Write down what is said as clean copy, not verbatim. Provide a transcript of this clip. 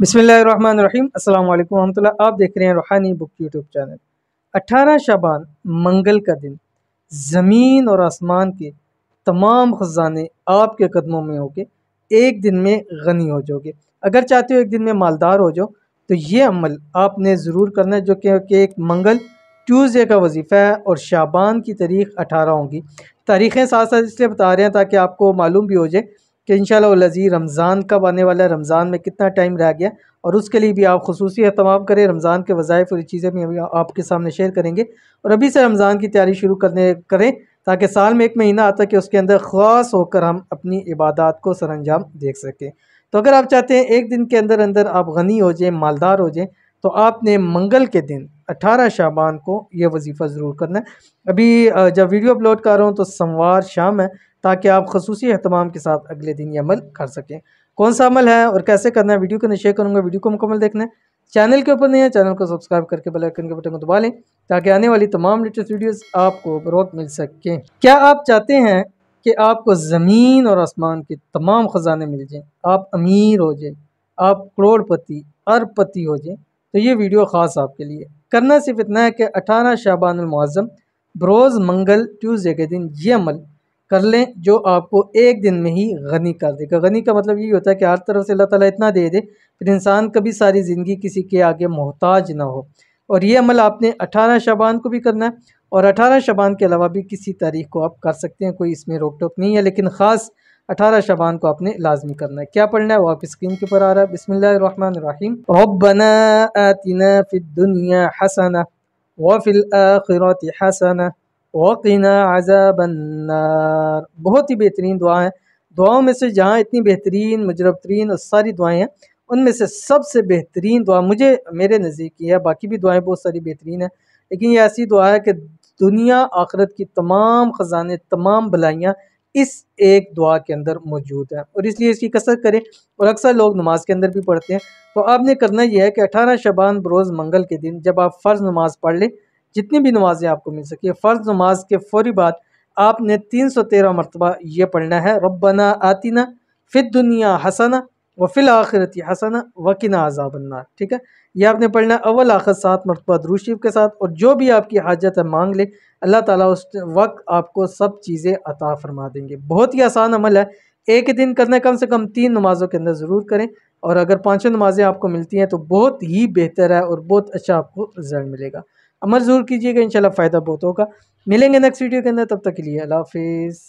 बिस्मिल्लाहिर्रहमानिर्रहीम अस्सलाम वालेकुम रहमतुल्लाह। आप देख रहे हैं रूहानी बुक यूट्यूब चैनल। 18 शाबान मंगल का दिन, ज़मीन और आसमान के तमाम खजाने आपके कदमों में होके एक दिन में गनी हो जाओगे। अगर चाहते हो एक दिन में मालदार हो जाओ तो ये अमल आपने ज़रूर करना है, जो कि एक मंगल ट्यूसडे का वजीफ़ा है और शाबान की तारीख़ 18 होगी। तारीख़ें साथ साथ इसलिए बता रहे हैं ताकि आपको मालूम भी हो जाए कि इंशाअल्लाह अज़ीज़ रमज़ान कब आने वाला है, रमज़ान में कितना टाइम रह गया, और उसके लिए भी आप खुसूसी एहतमाम करें। रमज़ान के वज़ाइफ और ये चीज़ें भी अभी आपके सामने शेयर करेंगे, और अभी से रमज़ान की तैयारी शुरू करें ताकि साल में एक महीना आता है कि उसके अंदर ख़ास होकर हम अपनी इबादत को सरअंजाम देख सकें। तो अगर आप चाहते हैं एक दिन के अंदर अंदर आप गनी हो जाएँ, मालदार हो जाएँ, तो आपने मंगल के दिन 18 शाबान को ये वजीफ़ा ज़रूर करना है। अभी जब वीडियो अपलोड कर रहा हूँ तो सोमवार शाम है, ताकि आप खसूसी एहतमाम के साथ अगले दिन ये अमल कर सकें। कौन सा अमल है और कैसे करना है वीडियो को शेयर करूँगा। वीडियो को मुकम्मल देखना है। चैनल के ऊपर नहीं है, चैनल को सब्सक्राइब करके बेल आइकन के बटन को दबा लें ताकि आने वाली तमाम लेटेस्ट वीडियोस आपको बरोक्त मिल सकें। क्या आप चाहते हैं कि आपको ज़मीन और आसमान के तमाम ख़जाने मिल जाएँ, आप अमीर हो जाए, आप करोड़पति अरबपति हो जाए, तो ये वीडियो ख़ास आपके लिए। करना सिर्फ इतना है कि 18 शाबानुल मुअज़्ज़म बरोज़ मंगल ट्यूसडे के दिन ये अमल कर लें, जो आपको एक दिन में ही गनी कर देगा। गनी का मतलब यही होता है कि हर तरफ से अल्लाह ताला इतना दे दे फिर इंसान कभी सारी ज़िंदगी किसी के आगे मोहताज ना हो। और ये अमल आपने 18 शाबान को भी करना है, और 18 शाबान के अलावा भी किसी तारीख़ को आप कर सकते हैं, कोई इसमें रोक टोक नहीं है, लेकिन ख़ास 18 शाबान को आपने लाजमी करना है। क्या पढ़ना है वो आपकी स्क्रीन के ऊपर आ रहा है। बिस्मिल्लाहिर्रहमानिर्रहीम। रब्बना आतिना फिद दुनिया हसना व फिल आखिरति हसना वक़िना अज़ाबन्नार। बहुत ही बेहतरीन दुआ है। दुआओं में से जहाँ इतनी बेहतरीन मुजरब तरीन और सारी दुआएँ हैं, उनमें से सबसे बेहतरीन दुआ मुझे मेरे नज़दीक की है। बाकी भी दुआएँ बहुत सारी बेहतरीन हैं, लेकिन ये ऐसी दुआ है कि दुनिया आखिरत की तमाम ख़जाने, तमाम भलाइयाँ इस एक दुआ के अंदर मौजूद है, और इसलिए इसकी कसरत करें। और अक्सर लोग नमाज के अंदर भी पढ़ते हैं। तो आपने करना यह है कि 18 शबान बरोज़ मंगल के दिन जब आप फ़र्ज़ नमाज पढ़ लें, जितनी भी नमाज़ें आपको मिल सके, फ़र्ज़ नमाज के फ़ौरी बाद आपने 313 मरतबा ये पढ़ना है, रब्बना आतिना फिद दुनिया हसना व फिल आखिरति हसना वक़िना अज़ाबन्नार। ठीक है, ये आपने पढ़ना है अव्वल आखिर 7 मरतबा दुरूद शरीफ के साथ। और जो भी आपकी हाजत है मांग ले, अल्लाह ताला उस वक्त आपको सब चीज़ें अता फरमा देंगे। बहुत ही आसान अमल है, एक ही दिन करना है, कम से कम 3 नमाज़ों के अंदर ज़रूर करें। और अगर 5 नमाज़ें आपको मिलती हैं तो बहुत ही बेहतर है और बहुत अच्छा आपको रिज़ल्ट मिलेगा। अमल ज़रूर कीजिएगा, इंशाल्लाह फ़ायदा बहुत होगा। मिलेंगे नेक्स्ट वीडियो के अंदर, तब तक के लिए अल्लाह हाफ़िज़।